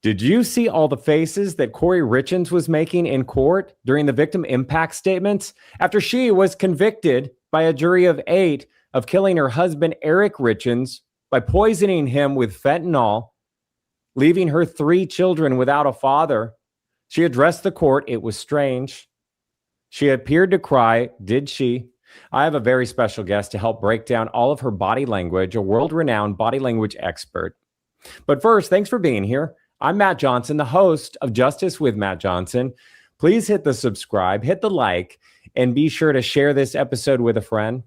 Did you see all the faces that Kouri Richins was making in court during the victim impact statements after she was convicted by a jury of 8 of killing her husband, Eric Richins, by poisoning him with fentanyl, leaving her 3 children without a father? She addressed the court. It was strange. She appeared to cry. Did she? I have a very special guest to help break down all of her body language, a world-renowned body language expert. But first, thanks for being here. I'm Matt Johnson, the host of Justice with Matt Johnson. Please hit the subscribe, hit the like, and be sure to share this episode with a friend.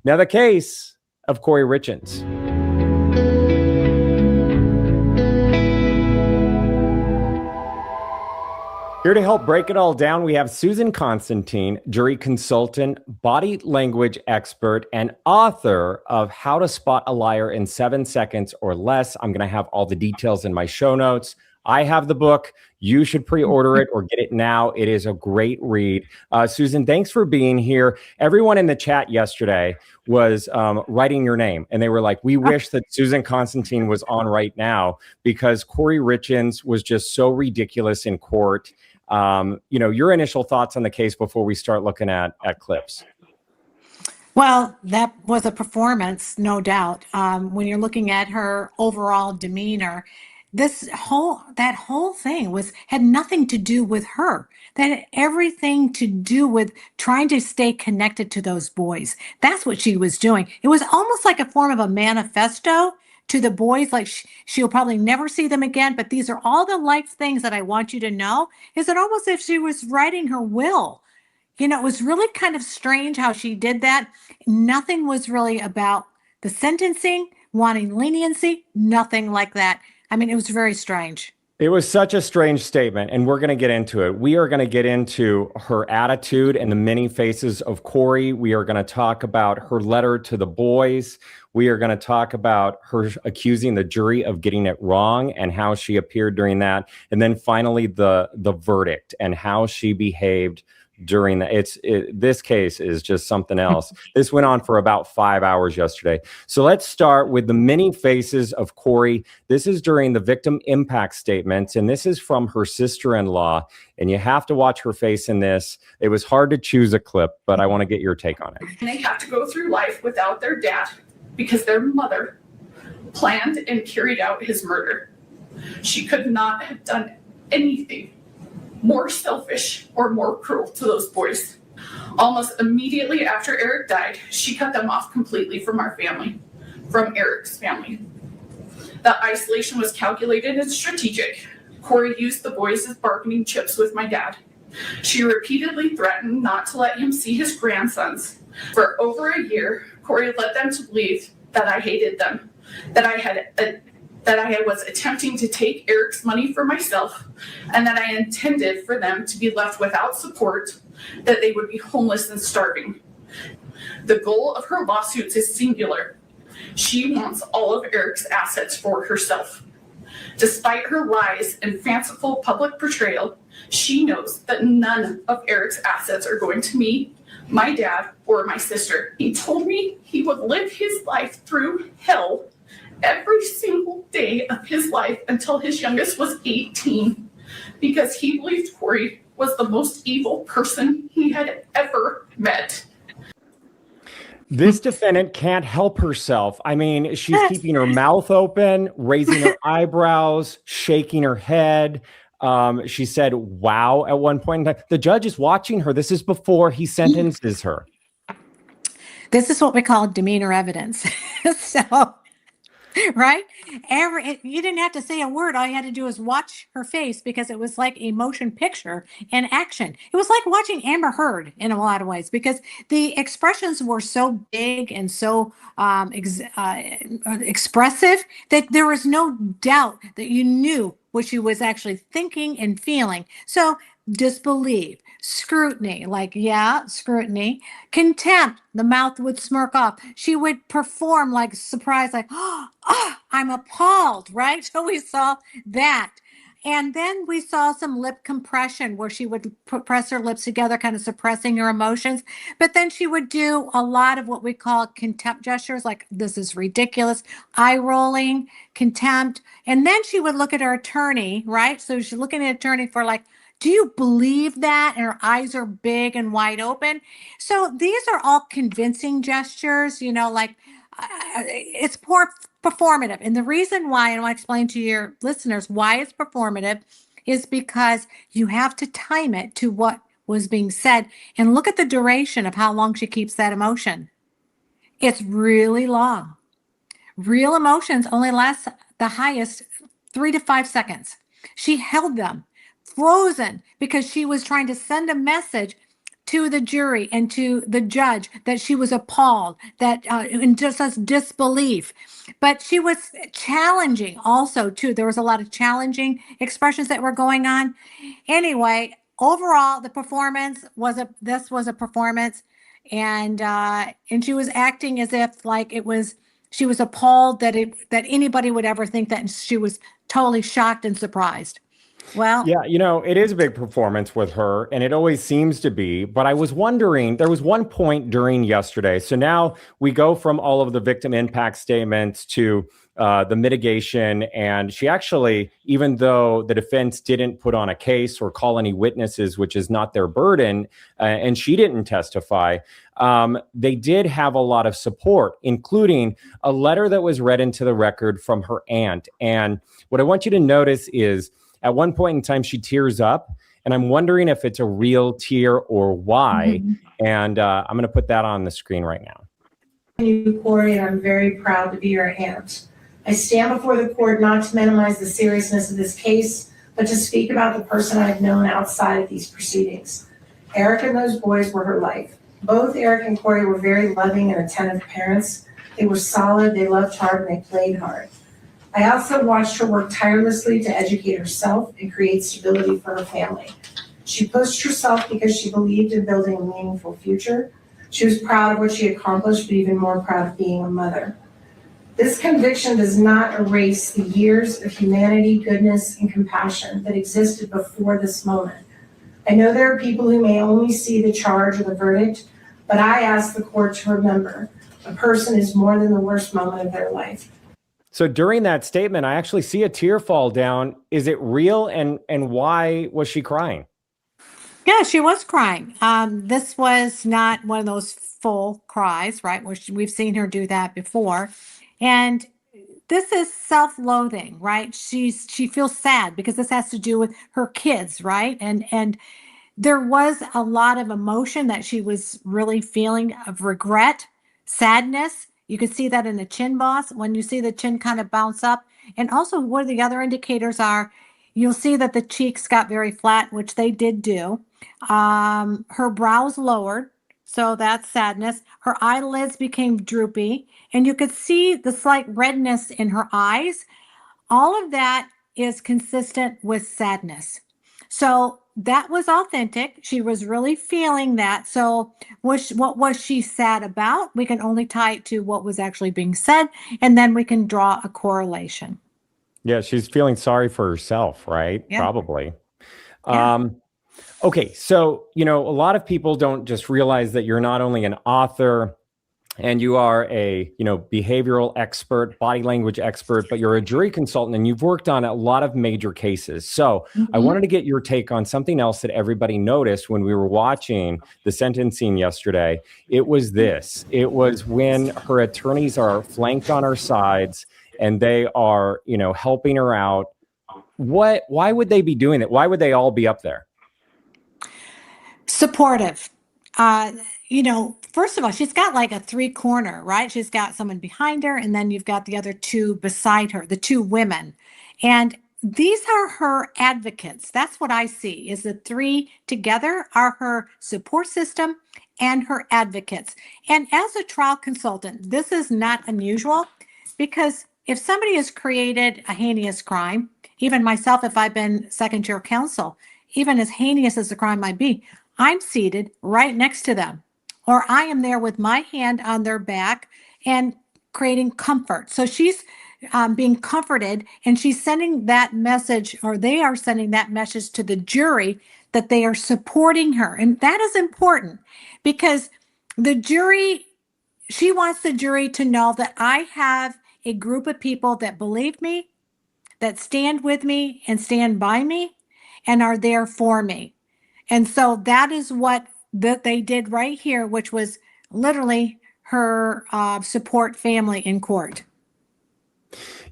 Now, the case of Kouri Richins. Here to help break it all down, we have Susan Constantine, jury consultant, body language expert, and author of How to Spot a Liar in 7 Seconds or Less. I'm going to have all the details in my show notes. I have the book. You should pre-order it or get it now. It is a great read. Susan, thanks for being here. Everyone in the chat yesterday was writing your name, and they were like, we wish that Susan Constantine was on right now because Kouri Richins was just so ridiculous in court. Your initial thoughts on the case before we start looking at clips. Well, that was a performance, no doubt. When you're looking at her overall demeanor, that whole thing had nothing to do with her. That had everything to do with trying to stay connected to those boys. That's what she was doing. It was almost like a form of a manifesto to the boys, like she'll probably never see them again, but these are all the life things that I want you to know. Is it almost as if she was writing her will? It was really kind of strange how she did that. Nothing was really about the sentencing, wanting leniency, nothing like that. I mean, it was very strange. It was such a strange statement, and we're going to get into it. We are going to get into her attitude and the many faces of Kouri. We are going to talk about her letter to the boys. We are going to talk about her accusing the jury of getting it wrong and how she appeared during that. And then finally, the verdict and how she behaved during that. This case is just something else. This went on for about 5 hours yesterday. So let's start with the many faces of Kouri. This is during the victim impact statements, and this is from her sister-in-law. And you have to watch her face in this. It was hard to choose a clip, but I want to get your take on it. And they have to go through life without their dad because their mother planned and carried out his murder. She could not have done anything more selfish or more cruel to those boys. Almost immediately after Eric died, she cut them off completely from our family, from Eric's family. The isolation was calculated and strategic. Kouri used the boys as bargaining chips with my dad. She repeatedly threatened not to let him see his grandsons. For over a year, Kouri led them to believe that I hated them, that I was attempting to take Eric's money for myself, and that I intended for them to be left without support, that they would be homeless and starving. The goal of her lawsuits is singular. She wants all of Eric's assets for herself. Despite her lies and fanciful public portrayal, she knows that none of Eric's assets are going to me, my dad, or my sister. He told me he would live his life through hell every single day of his life until his youngest was 18, because he believed Kouri was the most evil person he had ever met. This defendant can't help herself. I mean, she's keeping her mouth open, raising her eyebrows, shaking her head. She said, wow, at one point in time. The judge is watching her. This is before he sentences her. This is what we call demeanor evidence. So, right? You didn't have to say a word. All you had to do was watch her face, because it was like a motion picture in action. It was like watching Amber Heard in a lot of ways, because the expressions were so big and so expressive that there was no doubt that you knew what she was actually thinking and feeling. So disbelief, scrutiny, scrutiny, contempt, the mouth would smirk off. She would perform like surprise, like, oh, I'm appalled, right? So we saw that. And then we saw some lip compression where she would press her lips together, kind of suppressing her emotions. But then she would do a lot of what we call contempt gestures, like this is ridiculous, eye rolling, contempt. And then she would look at her attorney, right? So she's looking at attorney for like, do you believe that? And her eyes are big and wide open. So these are all convincing gestures, like it's poor performative. And the reason why, and I'll explain to your listeners why it's performative, is because you have to time it to what was being said and look at the duration of how long she keeps that emotion. It's really long. Real emotions only last the highest 3 to 5 seconds. She held them frozen because she was trying to send a message to the jury and to the judge that she was appalled, that in just as disbelief. But she was challenging also too. There was a lot of challenging expressions that were going on. Anyway, overall, the performance was a performance, and she was acting as if like she was appalled that anybody would ever think that, and she was totally shocked and surprised. Well, Yeah, it is a big performance with her, and it always seems to be. But I was wondering, there was one point during yesterday. So now we go from all of the victim impact statements to the mitigation. And she actually, even though the defense didn't put on a case or call any witnesses, which is not their burden, and she didn't testify, they did have a lot of support, including a letter that was read into the record from her aunt. And what I want you to notice is, at one point in time, she tears up, and I'm wondering if it's a real tear or why. Mm-hmm. And I'm going to put that on the screen right now. You, Kouri, and I'm very proud to be your aunt. I stand before the court not to minimize the seriousness of this case, but to speak about the person I've known outside of these proceedings. Eric and those boys were her life. Both Eric and Kouri were very loving and attentive parents. They were solid, they loved hard, and they played hard. I also watched her work tirelessly to educate herself and create stability for her family. She pushed herself because she believed in building a meaningful future. She was proud of what she accomplished, but even more proud of being a mother. This conviction does not erase the years of humanity, goodness, and compassion that existed before this moment. I know there are people who may only see the charge or the verdict, but I ask the court to remember, a person is more than the worst moment of their life. So during that statement, I actually see a tear fall down. Is it real? And why was she crying? Yeah, she was crying. This was not one of those full cries, right? We've seen her do that before. And this is self-loathing, right? She feels sad because this has to do with her kids, right? And there was a lot of emotion that she was really feeling, of regret, sadness. You could see that in the chin boss when you see the chin kind of bounce up. And also what the other indicators are, you'll see that the cheeks got very flat, which they did do. Her brows lowered, so that's sadness. Her eyelids became droopy, and you could see the slight redness in her eyes. All of that is consistent with sadness. So that was authentic. She was really feeling that. So what was she sad about? We can only tie it to what was actually being said, and then we can draw a correlation. Yeah, she's feeling sorry for herself, right? Yeah. Probably. Yeah. Okay, so, a lot of people don't just realize that you're not only an author and you are a, behavioral expert, body language expert, but you're a jury consultant and you've worked on a lot of major cases. So I wanted to get your take on something else that everybody noticed when we were watching the sentencing yesterday. It was this. It was when her attorneys are flanked on her sides and they are, helping her out. Why would they be doing that? Why would they all be up there? Supportive. First of all, she's got like a 3-corner, right? She's got someone behind her, and then you've got the other 2 beside her, the 2 women. And these are her advocates. That's what I see, is the 3 together are her support system and her advocates. And as a trial consultant, this is not unusual, because if somebody has created a heinous crime, even myself, if I've been second-year counsel, even as heinous as the crime might be, I'm seated right next to them, or I am there with my hand on their back and creating comfort. So she's being comforted, and she's sending that message, or they are sending that message to the jury that they are supporting her. And that is important because the jury, she wants the jury to know that I have a group of people that believe me, that stand with me and stand by me and are there for me. And so that is what that they did right here, which was literally her support family in court.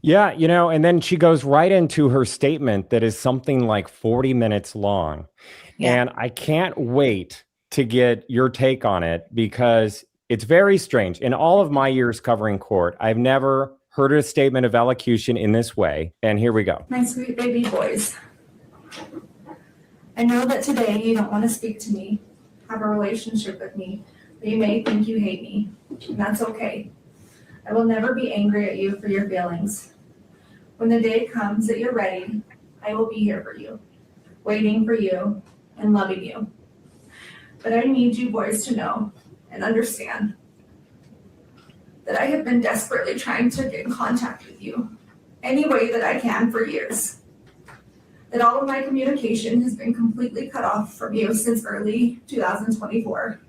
Yeah, and then she goes right into her statement that is something like 40 minutes long. Yeah. And I can't wait to get your take on it because it's very strange. In all of my years covering court, I've never heard a statement of elocution in this way. And here we go. My sweet baby boys, I know that today you don't want to speak to me, have a relationship with me, but you may think you hate me, and that's okay. I will never be angry at you for your feelings. When the day comes that you're ready, I will be here for you, waiting for you and loving you. But I need you boys to know and understand that I have been desperately trying to get in contact with you any way that I can for years. That all of my communication has been completely cut off from you since early 2024.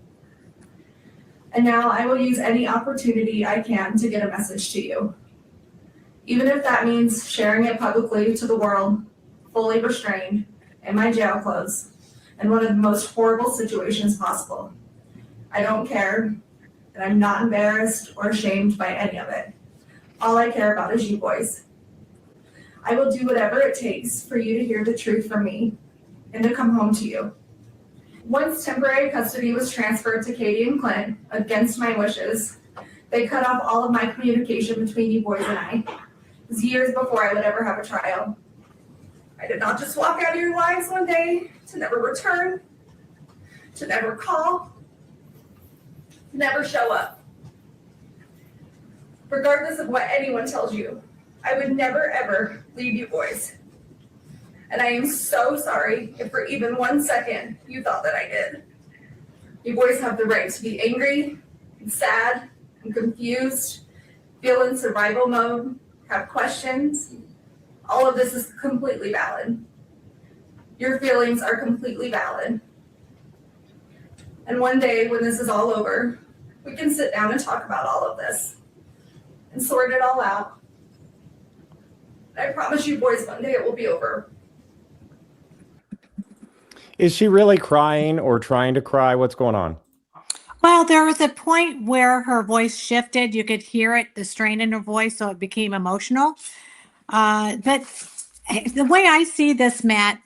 And now I will use any opportunity I can to get a message to you. Even if that means sharing it publicly to the world, fully restrained, in my jail clothes, in one of the most horrible situations possible. I don't care, and I'm not embarrassed or ashamed by any of it. All I care about is you boys. I will do whatever it takes for you to hear the truth from me and to come home to you. Once temporary custody was transferred to Katie and Clint, against my wishes, they cut off all of my communication between you boys and I. It was years before I would ever have a trial. I did not just walk out of your lives one day to never return, to never call, to never show up. Regardless of what anyone tells you, I would never ever leave you boys. And I am so sorry if for even 1 second you thought that I did. You boys have the right to be angry and sad and confused, feel in survival mode, have questions. All of this is completely valid. Your feelings are completely valid. And one day when this is all over, we can sit down and talk about all of this and sort it all out. I promise you boys, one day it will be over. Is she really crying or trying to cry? What's going on? Well, there was a point where her voice shifted. You could hear it, the strain in her voice, so it became emotional. But the way I see this, Matt,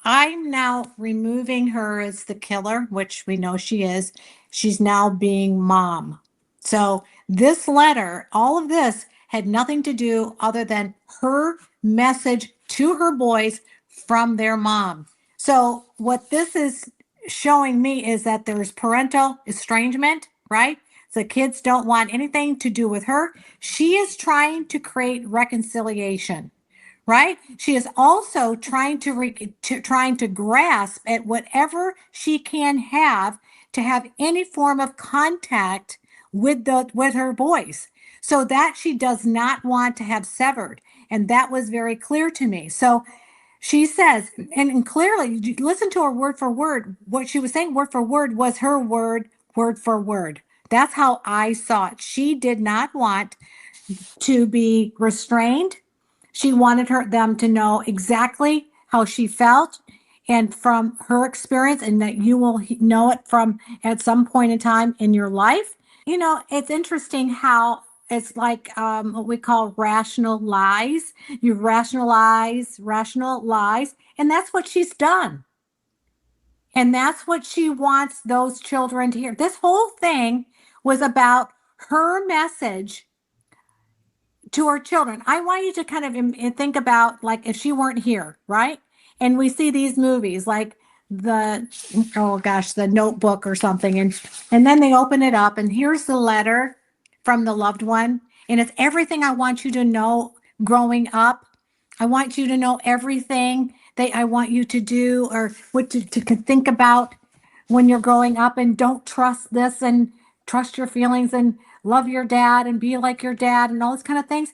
I'm now removing her as the killer, which we know she is. She's now being mom. So this letter, all of this had nothing to do other than her message to her boys from their mom. So what this is showing me is that there's parental estrangement, right? The kids don't want anything to do with her. She is trying to create reconciliation, right? She is also trying to grasp at whatever she can have to have any form of contact with her boys, so that she does not want to have severed. And that was very clear to me. So she says, and clearly, listen to her word for word. What she was saying word for word was her word for word. That's how I saw it. She did not want to be restrained. She wanted them to know exactly how she felt, and from her experience, and that you will know it from at some point in time in your life. It's interesting how it's like what we call rational lies. You rationalize rational lies, and that's what she's done. And that's what she wants those children to hear. This whole thing was about her message to her children. I want you to kind of think about, like, if she weren't here, right? And we see these movies like the Notebook or something, and then they open it up, and here's the letter from the loved one, and it's everything I want you to know growing up. I want you to know everything that I want you to do, or what to think about when you're growing up, and don't trust this, and trust your feelings, and love your dad, and be like your dad, and all these kind of things.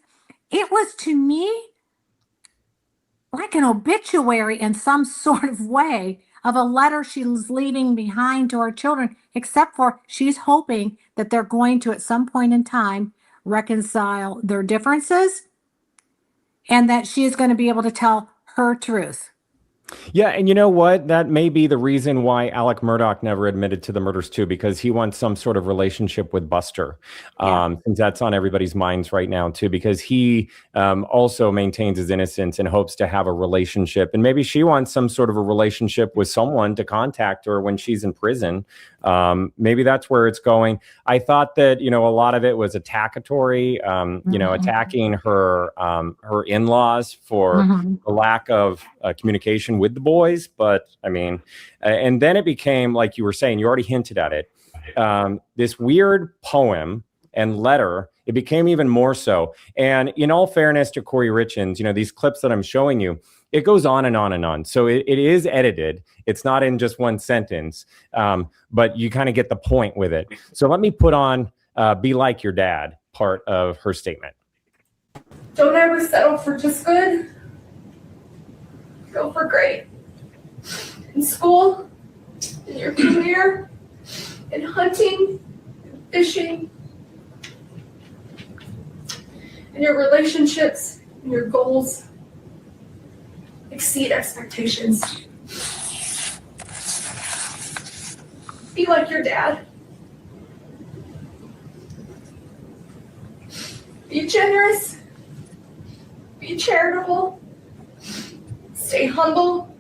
it was to me like an obituary in some sort of way of a letter she was leaving behind to her children, except for she's hoping that they're going to, at some point in time, reconcile their differences and that she is going to be able to tell her truth. Yeah, and you know what? That may be the reason why Alec Murdoch never admitted to the murders too, because he wants some sort of relationship with Buster. Since that's on everybody's minds right now too, because he also maintains his innocence and hopes to have a relationship. And maybe she wants some sort of a relationship with someone to contact her when she's in prison. Maybe that's where it's going. I thought that, a lot of it was attackatory, attacking her in-laws for the lack of communication with the boys. But I mean, and then it became, like you were saying, you already hinted at it, this weird poem and letter. It became even more so. And in all fairness to Kouri Richins, these clips that I'm showing you, it goes on and on and on. So it is edited. It's not in just one sentence, but you kind of get the point with it. So let me put on "Be Like Your Dad" part of her statement. Don't ever settle for just good. Go for great. In school, in your career, in hunting, in fishing, in your relationships, in your goals. Exceed expectations. Be like your dad. Be generous. Be charitable. Stay humble.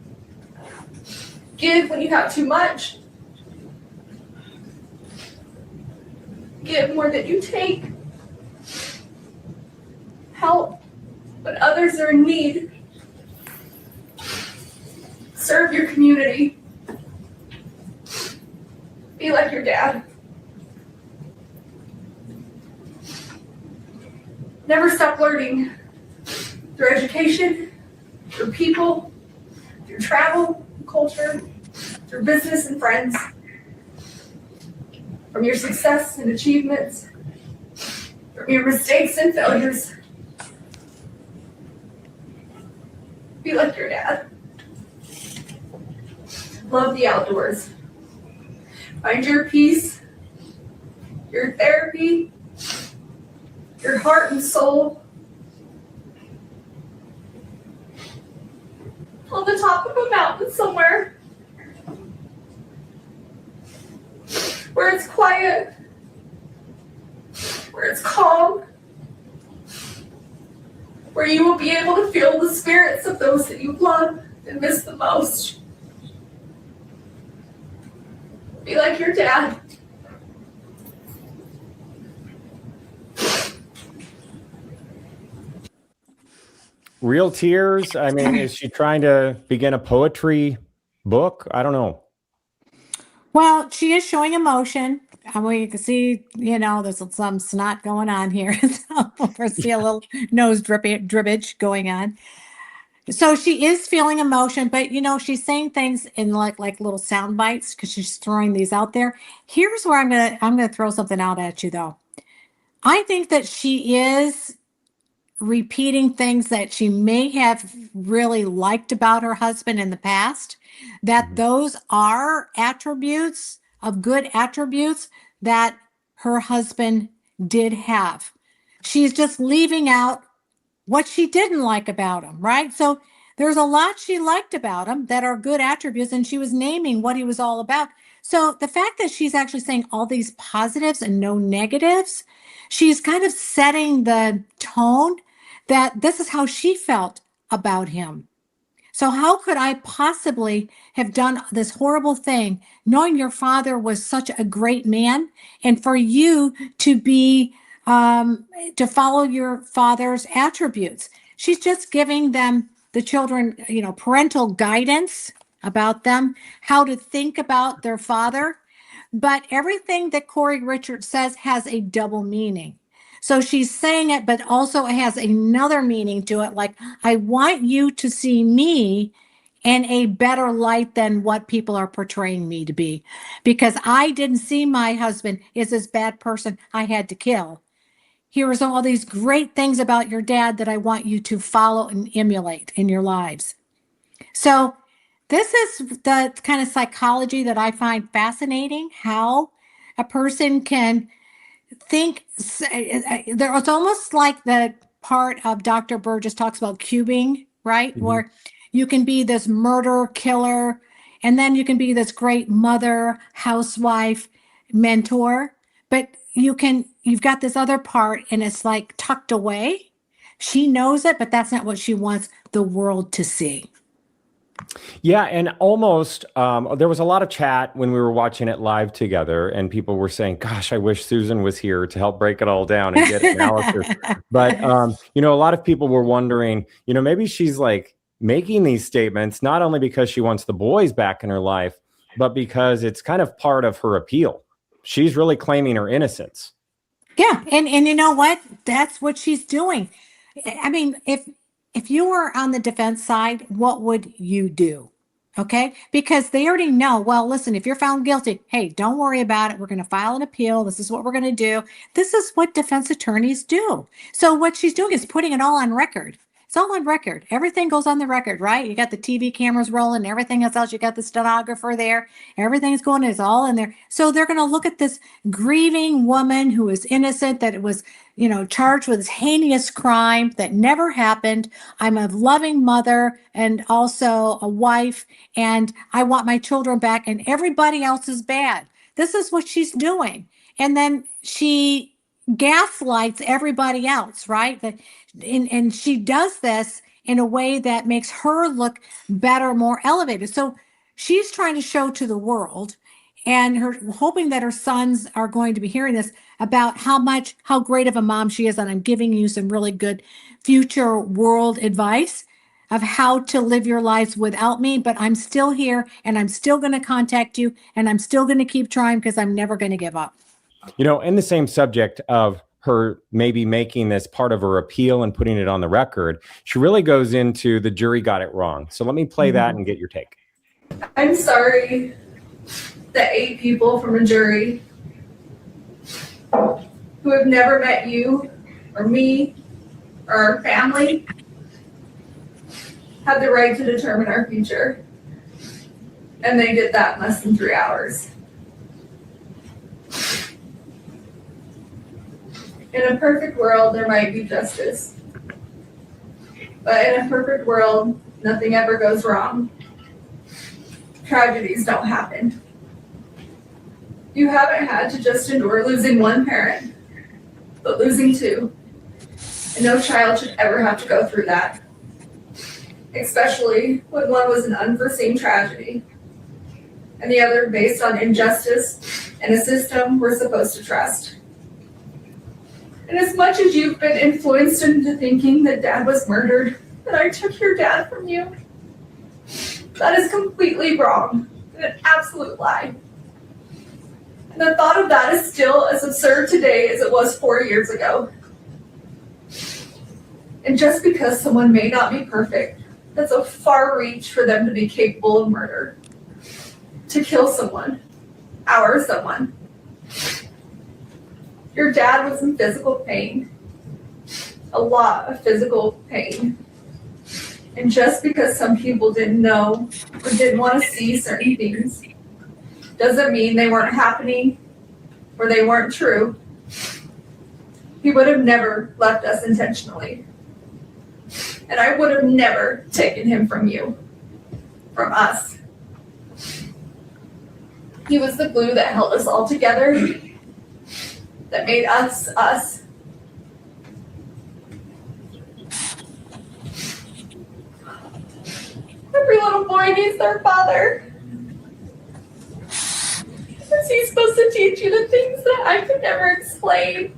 Give when you have too much. Give more than you take. Help when others are in need. Serve your community. Be like your dad. Never stop learning through education, through people, through travel, culture, through business and friends, from your success and achievements, from your mistakes and failures. Be like your dad. Love the outdoors. Find your peace, your therapy, your heart and soul on the top of a mountain somewhere where it's quiet, where it's calm, where you will be able to feel the spirits of those that you love and miss the most. Be like your dad. Real tears? I mean, is she trying to begin a poetry book? I don't know. Well, she is showing emotion. You can see, there's some snot going on here. So we see a little nose drippage going on. So she is feeling emotion, but she's saying things in like little sound bites because she's throwing these out there. Here's where I'm gonna throw something out at you though. I think that she is repeating things that she may have really liked about her husband in the past, that those are attributes of good attributes that her husband did have. She's just leaving out what she didn't like about him, right? So there's a lot she liked about him that are good attributes, and she was naming what he was all about. So the fact that she's actually saying all these positives and no negatives, she's kind of setting the tone that this is how she felt about him. So how could I possibly have done this horrible thing, knowing your father was such a great man, and for you to be to follow your father's attributes? She's just giving them, the children, parental guidance about them, how to think about their father. But everything that Kouri Richins says has a double meaning. So she's saying it, but also it has another meaning to it. Like, I want you to see me in a better light than what people are portraying me to be, because I didn't see my husband as this bad person I had to kill. Here's all these great things about your dad that I want you to follow and emulate in your lives. So this is the kind of psychology that I find fascinating, how a person can think. It's almost like the part of Dr. Burgess talks about cubing, right? Mhm. Where you can be this murder killer, and then you can be this great mother, housewife, mentor, but you've got this other part and it's like tucked away. She knows it, but that's not what she wants the world to see. Yeah, and almost there was a lot of chat when we were watching it live together, and people were saying, "Gosh, I wish Susan was here to help break it all down and get analysis." But a lot of people were wondering, maybe she's like making these statements not only because she wants the boys back in her life, but because it's kind of part of her appeal. She's really claiming her innocence. Yeah, and you know what? That's what she's doing. I mean, if you were on the defense side, what would you do? Okay? Because they already know, well, listen, if you're found guilty, hey, don't worry about it. We're going to file an appeal. This is what we're going to do. This is what defense attorneys do. So what she's doing is putting it all on record. It's all on record. Everything goes on the record, right? You got the TV cameras rolling, everything else. You got the stenographer there. Everything's going, it's all in there. So they're going to look at this grieving woman who is innocent, that was, charged with this heinous crime that never happened. I'm a loving mother and also a wife, and I want my children back, and everybody else is bad. This is what she's doing. And then she gaslights everybody else, right? And she does this in a way that makes her look better, more elevated. So she's trying to show to the world, and her hoping that her sons are going to be hearing this, about how great of a mom she is, and I'm giving you some really good future world advice of how to live your lives without me, but I'm still here, and I'm still going to contact you, and I'm still going to keep trying because I'm never going to give up. In the same subject of her maybe making this part of her appeal and putting it on the record, she really goes into the jury got it wrong. So let me play that and get your take. I'm sorry that 8 people from a jury who have never met you or me or our family had the right to determine our future. And they did that in less than 3 hours. In a perfect world, there might be justice. But in a perfect world, nothing ever goes wrong. Tragedies don't happen. You haven't had to just endure losing one parent, but losing 2. And no child should ever have to go through that. Especially when one was an unforeseen tragedy, and the other based on injustice and a system we're supposed to trust. And as much as you've been influenced into thinking that Dad was murdered, that I took your dad from you, that is completely wrong and an absolute lie. And the thought of that is still as absurd today as it was 4 years ago. And just because someone may not be perfect, that's a far reach for them to be capable of murder. To kill someone, our someone. Your dad was in physical pain, a lot of physical pain. And just because some people didn't know or didn't want to see certain things, doesn't mean they weren't happening or they weren't true. He would have never left us intentionally. And I would have never taken him from you, from us. He was the glue that held us all together, that made us, us. Every little boy needs their father. Is he supposed to teach you the things that I could never explain?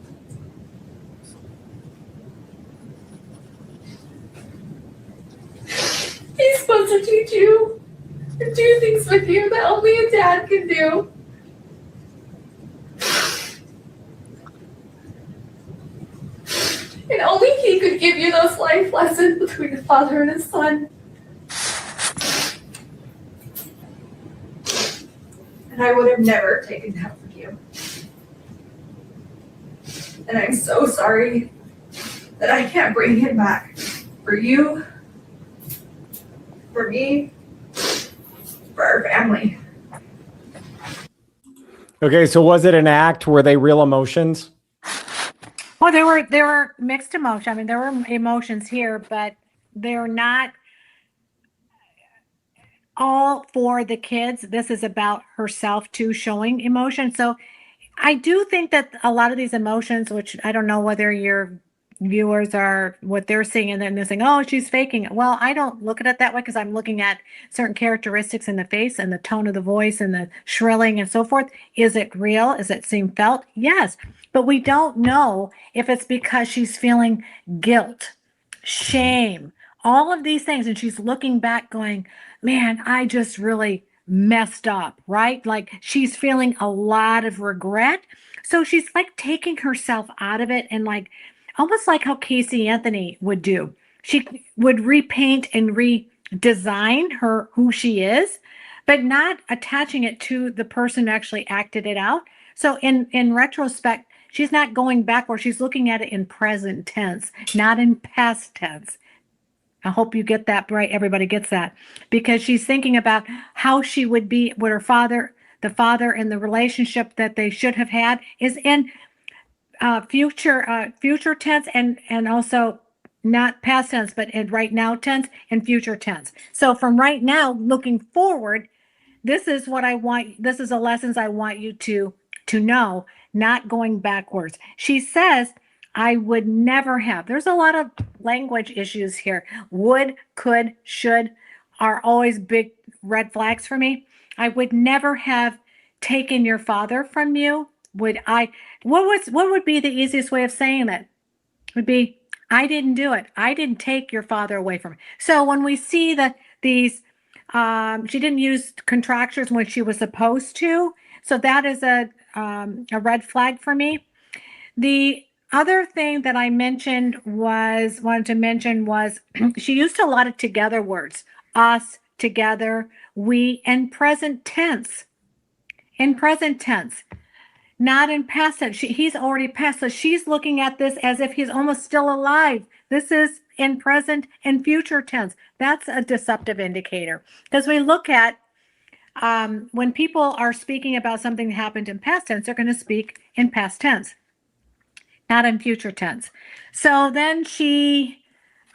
He's supposed to teach you and do things with you that only a dad can do. And only he could give you those life lessons between a father and a son. And I would have never taken that from you. And I'm so sorry that I can't bring him back. For you, for me, for our family. Okay, so was it an act? Were they real emotions? Well, there were mixed emotions. I mean, there were emotions here, but they're not all for the kids. This is about herself too, showing emotion. So I do think that a lot of these emotions, which I don't know whether your viewers are what they're seeing, and then they're saying, oh, she's faking it. Well, I don't look at it that way because I'm looking at certain characteristics in the face and the tone of the voice and the shrilling and so forth. Is it real? Is it seem felt? Yes. But we don't know if it's because she's feeling guilt, shame, all of these things. And she's looking back going, man, I just really messed up, right? Like she's feeling a lot of regret. So she's like taking herself out of it and like almost like how Casey Anthony would do. She would repaint and redesign her who she is, but not attaching it to the person who actually acted it out. So in retrospect, she's not going backward. She's looking at it in present tense, not in past tense. I hope you get that right. Everybody gets that because she's thinking about how she would be with her father, the father, and the relationship that they should have had is in future tense and also not past tense, but in right now tense and future tense. So from right now looking forward, this is what I want. This is the lessons I want you to know, not going backwards. She says, I would never have. There's a lot of language issues here. Would, could, should are always big red flags for me. I would never have taken your father from you. Would I? What would be the easiest way of saying that? Would be I didn't do it. I didn't take your father away from me. So when we see that these she didn't use contractions when she was supposed to. So that is a red flag for me. The other thing that I wanted to mention was she used a lot of together words, us, together, we, and present tense. In present tense, not in past tense. He's already passed. So she's looking at this as if he's almost still alive. This is in present and future tense. That's a deceptive indicator because we look at when people are speaking about something that happened in past tense, they're going to speak in past tense, not in future tense. So then she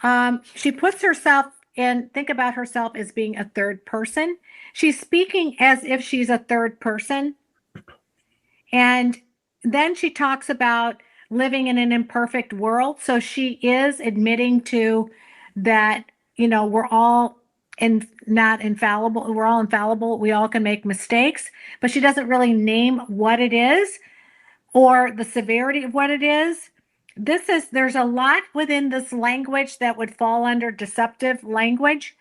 puts herself in, think about herself as being a third person. She's speaking as if she's a third person. And then she talks about living in an imperfect world. So she is admitting to that, we're all not infallible. We're all infallible. We all can make mistakes, but she doesn't really name what it is or the severity of what it is. There's a lot within this language that would fall under deceptive language.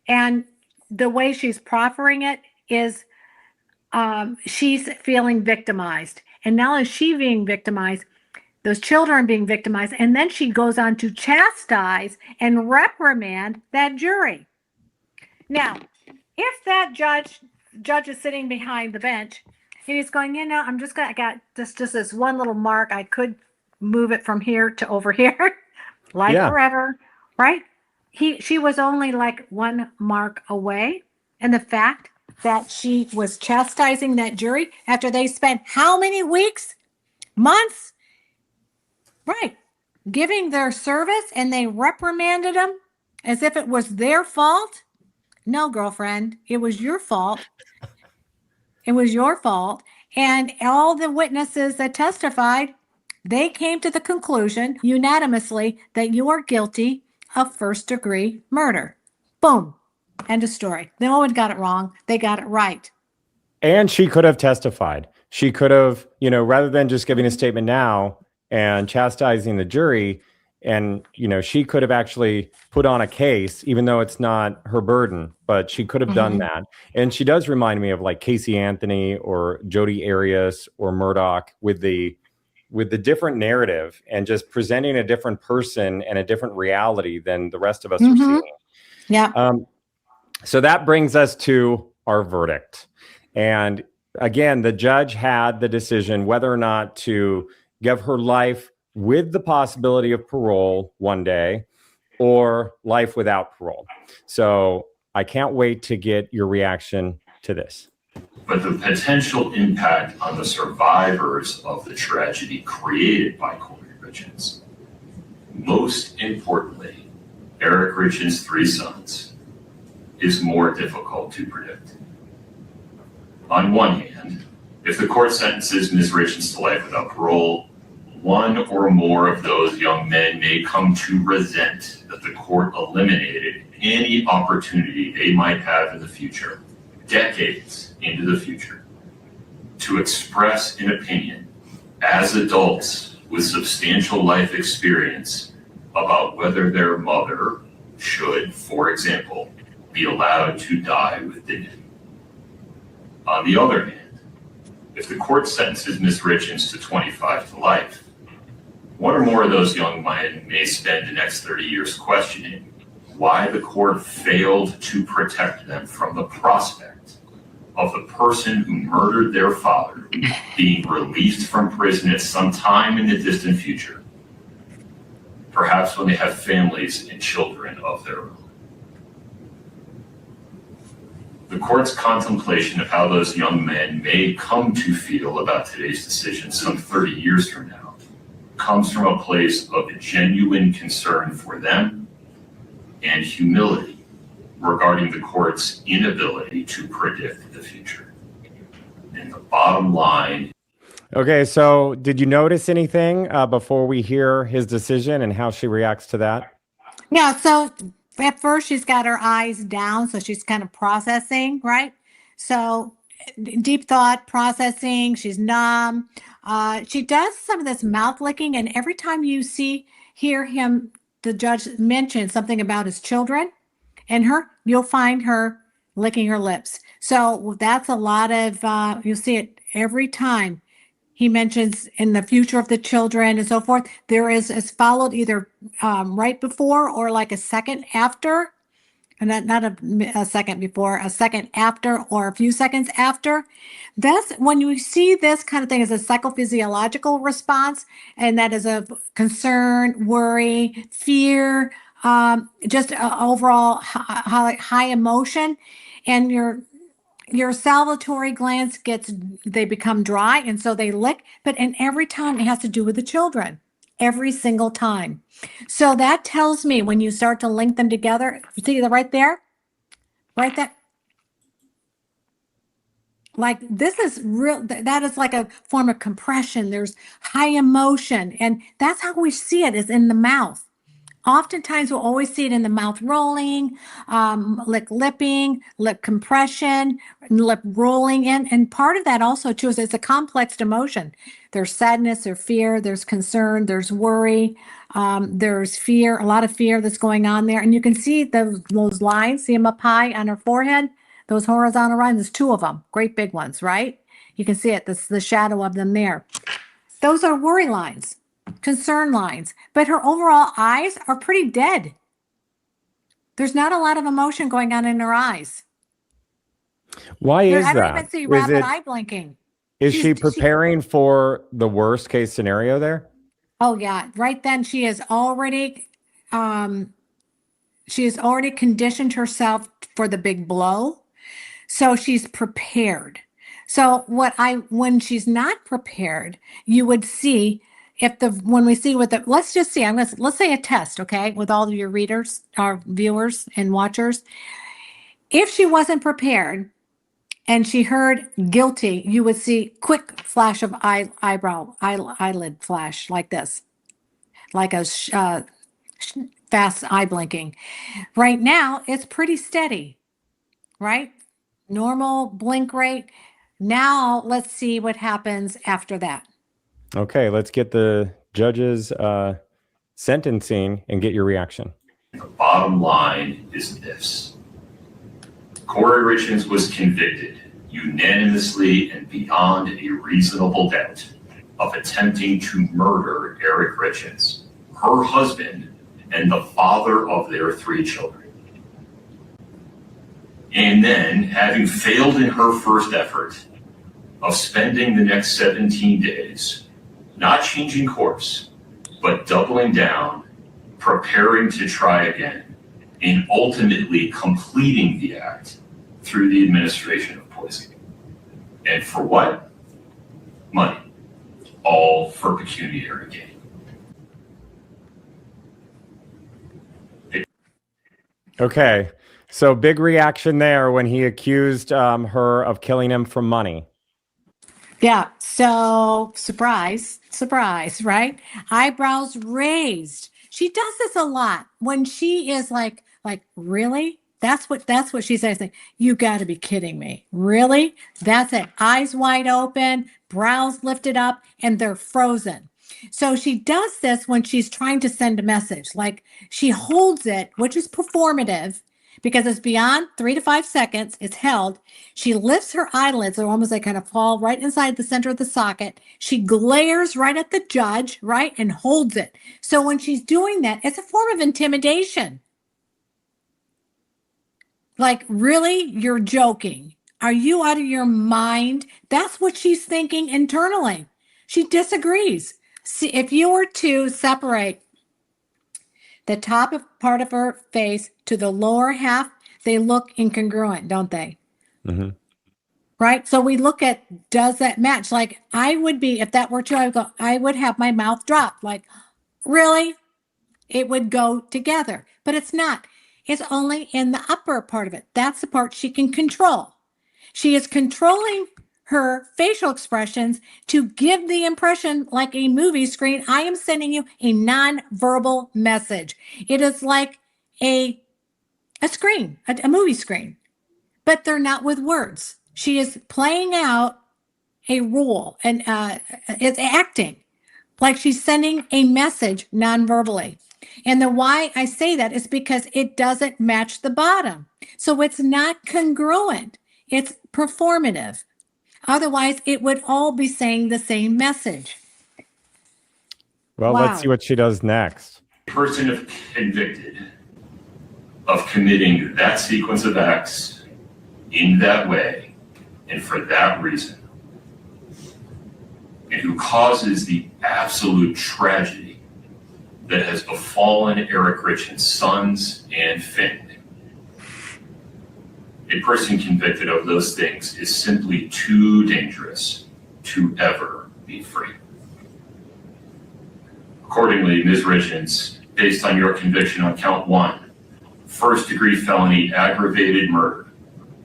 And the way she's proffering it is she's feeling victimized. And now is she being victimized, those children are being victimized, and then she goes on to chastise and reprimand that jury. Now, if that judge is sitting behind the bench and he's going, I got just this one little mark. I could move it from here to over here, like forever, right? She was only like one mark away. And the fact that she was chastising that jury after they spent how many weeks, months, right, giving their service, and they reprimanded them as if it was their fault. No, girlfriend, it was your fault. It was your fault. And all the witnesses that testified, they came to the conclusion unanimously that you are guilty of first-degree murder. Boom. End of story. No one got it wrong. They got it right. And she could have testified. She could have, rather than just giving a statement now and chastising the jury, and, she could have actually put on a case, even though it's not her burden, but she could have done that. And she does remind me of like Casey Anthony or Jodi Arias or Murdoch with the different narrative and just presenting a different person and a different reality than the rest of us are seeing. Yeah. So that brings us to our verdict. And again, the judge had the decision whether or not to give her life with the possibility of parole one day or life without parole. So I can't wait to get your reaction to this. But the potential impact on the survivors of the tragedy created by Kouri Richins, most importantly, Eric Richins' 3 sons, is more difficult to predict. On one hand, if the court sentences Ms. Richins to life without parole, one or more of those young men may come to resent that the court eliminated any opportunity they might have in the future, decades into the future, to express an opinion as adults with substantial life experience about whether their mother should, for example, be allowed to die with dignity. On the other hand, if the court sentences Ms. Richins to 25 to life, one or more of those young men may spend the next 30 years questioning why the court failed to protect them from the prospect of the person who murdered their father being released from prison at some time in the distant future, perhaps when they have families and children of their own. The court's contemplation of how those young men may come to feel about today's decision some 30 years from now comes from a place of genuine concern for them and humility regarding the court's inability to predict the future. And the bottom line. Okay, so did you notice anything before we hear his decision and how she reacts to that? Yeah, so at first she's got her eyes down, so she's kind of processing, right? So deep thought, processing, she's numb. She does some of this mouth licking, and every time you hear him, the judge mention something about his children and her, you'll find her licking her lips. So that's a lot of, you'll see it every time he mentions in the future of the children and so forth. There is followed either right before or like a second after, and not a second before, a second after, or a few seconds after. That's when you see this kind of thing as a psychophysiological response, and that is a concern, worry, fear, just overall high emotion, and your salivatory glands they become dry, and so they lick. And every time it has to do with the children, every single time. So that tells me when you start to link them together, see that right there, like this is real. That is like a form of compression. There's high emotion, and that's how we see it, is in the mouth. Oftentimes we'll always see it in the mouth rolling, lipping, lip compression, lip rolling in. And part of that also too is it's a complex emotion. There's sadness, there's fear, there's concern, there's worry, there's fear, a lot of fear that's going on there. And you can see those lines, see them up high on her forehead, those horizontal lines. There's 2 of them, great big ones, right? You can see it, the shadow of them there. Those are worry lines. Concern lines, but her overall eyes are pretty dead. There's not a lot of emotion going on in her eyes. Why is I don't that? even see rapid eye blinking. Is she preparing for the worst case scenario there? Oh yeah, right then she has already conditioned herself for the big blow. So she's prepared. So when she's not prepared, you would see let's say a test, okay, with all of your readers, our viewers and watchers. If she wasn't prepared and she heard guilty, you would see quick flash of eyelid flash like this, like a fast eye blinking. Right now, it's pretty steady, right? Normal blink rate. Now let's see what happens after that. Okay, let's get the judge's sentencing and get your reaction. The bottom line is this. Kouri Richins was convicted unanimously and beyond a reasonable doubt of attempting to murder Eric Richins, her husband, and the father of their 3 children. And then, having failed in her first effort of spending the next 17 days not changing course, but doubling down, preparing to try again, and ultimately completing the act through the administration of poison. And for what? Money. All for pecuniary gain. Okay. So big reaction there when he accused her of killing him for money. Yeah. So surprise, surprise, right? Eyebrows raised. She does this a lot when she is like, really? That's what she says. Like, you got to be kidding me. Really? That's it. Eyes wide open, brows lifted up, and they're frozen. So she does this when she's trying to send a message. Like she holds it, which is performative because it's beyond 3 to 5 seconds. It's held. She lifts her eyelids, they're almost like kind of fall right inside the center of the socket. She glares right at the judge, right, and holds it. So when she's doing that, it's a form of intimidation. Like, really? You're joking. Are you out of your mind? That's what she's thinking internally. She disagrees. See, if you were to separate the top part of her face to the lower half, they look incongruent, don't they? Mm-hmm. Right? So we look at, does that match? Like I would be, if that were true, I would have my mouth drop. Like, really? It would go together, but it's not. It's only in the upper part of it. That's the part she can control. She is controlling her facial expressions to give the impression, like a movie screen, I am sending you a non-verbal message. It is like a screen, a movie screen, but they're not with words. She is playing out a role and it's acting like she's sending a message non-verbally. And the why I say that is because it doesn't match the bottom. So it's not congruent. It's performative. Otherwise, it would all be saying the same message. Well, Wow. let's see what she does next. A person if convicted of committing that sequence of acts in that way and for that reason, and who causes the absolute tragedy that has befallen Eric Richins' sons and family. A person convicted of those things is simply too dangerous to ever be free. Accordingly, Ms. Richins, based on your conviction on count 1, first-degree felony aggravated murder,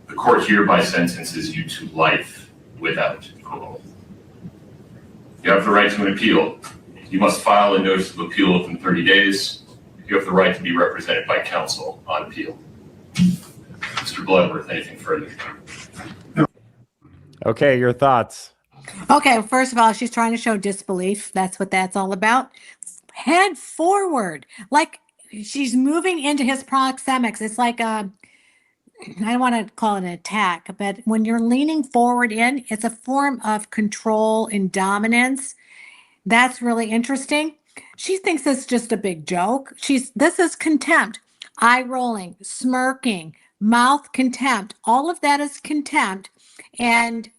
the court hereby sentences you to life without parole. You have the right to an appeal. You must file a notice of appeal within 30 days. You have the right to be represented by counsel on appeal. Mr. Bloodworth, anything further? Okay, your thoughts. Okay, first of all, she's trying to show disbelief. That's what that's all about. Head forward, like she's moving into his proxemics. It's like I don't want to call it an attack, but when you're leaning forward in, it's a form of control and dominance. That's really interesting. She thinks it's just a big joke. This is contempt, eye rolling, smirking, mouth contempt. All of that is contempt. And,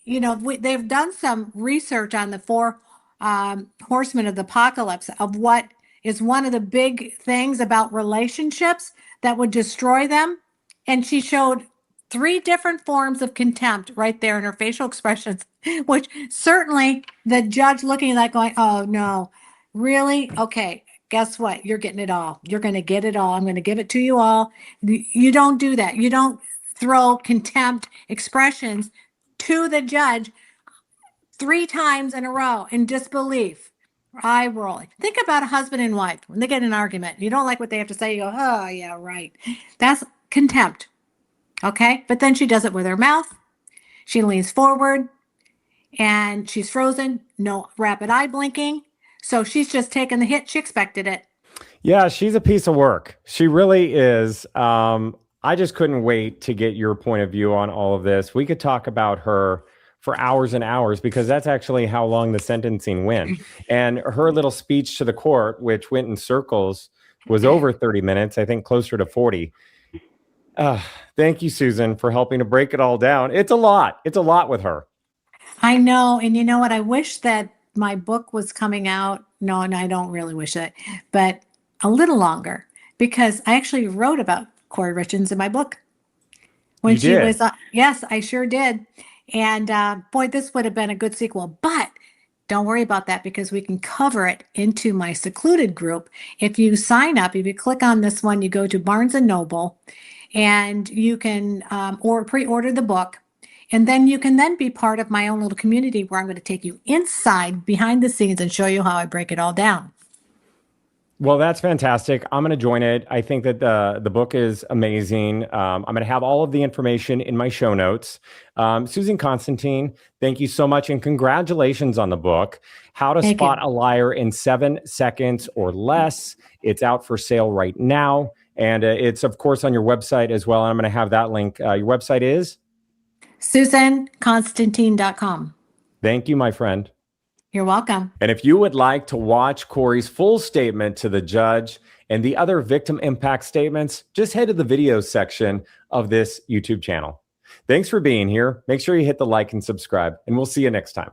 you know, they've done some research on the 4 horsemen of the apocalypse of what is one of the big things about relationships that would destroy them. And she showed 3 different forms of contempt right there in her facial expressions, which certainly the judge looking at that going, oh no, really? Okay, guess what? You're getting it all. You're going to get it all. I'm going to give it to you all. You don't do that. You don't throw contempt expressions to the judge 3 times in a row in disbelief. Eye rolling. Think about a husband and wife when they get in an argument. You don't like what they have to say. You go, oh, yeah, right. That's contempt. Okay. But then she does it with her mouth. She leans forward and she's frozen. No rapid eye blinking. So she's just taken the hit. She expected it. Yeah, she's a piece of work. She really is. I just couldn't wait to get your point of view on all of this. We could talk about her for hours and hours because that's actually how long the sentencing went. And her little speech to the court, which went in circles, was over 30 minutes, I think closer to 40. Thank you, Susan, for helping to break it all down. It's a lot. It's a lot with her. I know. And you know what? I wish that my book was coming out. No, and I don't really wish it, but a little longer, because I actually wrote about Kouri Richins in my book. When You she did? was, yes, I sure did. And boy, this would have been a good sequel, but don't worry about that because we can cover it into my secluded group. If you sign up, if you click on this one, you go to Barnes and Noble and you can or pre-order the book. And then you can then be part of my own little community where I'm going to take you inside behind the scenes and show you how I break it all down. Well, that's fantastic. I'm going to join it. I think that the book is amazing. I'm going to have all of the information in my show notes. Susan Constantine, thank you so much. And congratulations on the book, How to Thank Spot you. a Liar in 7 Seconds or Less. It's out for sale right now. And it's, of course, on your website as well. And I'm going to have that link. Your website is? SusanConstantine.com. Thank you, my friend. You're welcome. And if you would like to watch Kouri's full statement to the judge and the other victim impact statements, just head to the videos section of this YouTube channel. Thanks for being here. Make sure you hit the like and subscribe, and we'll see you next time.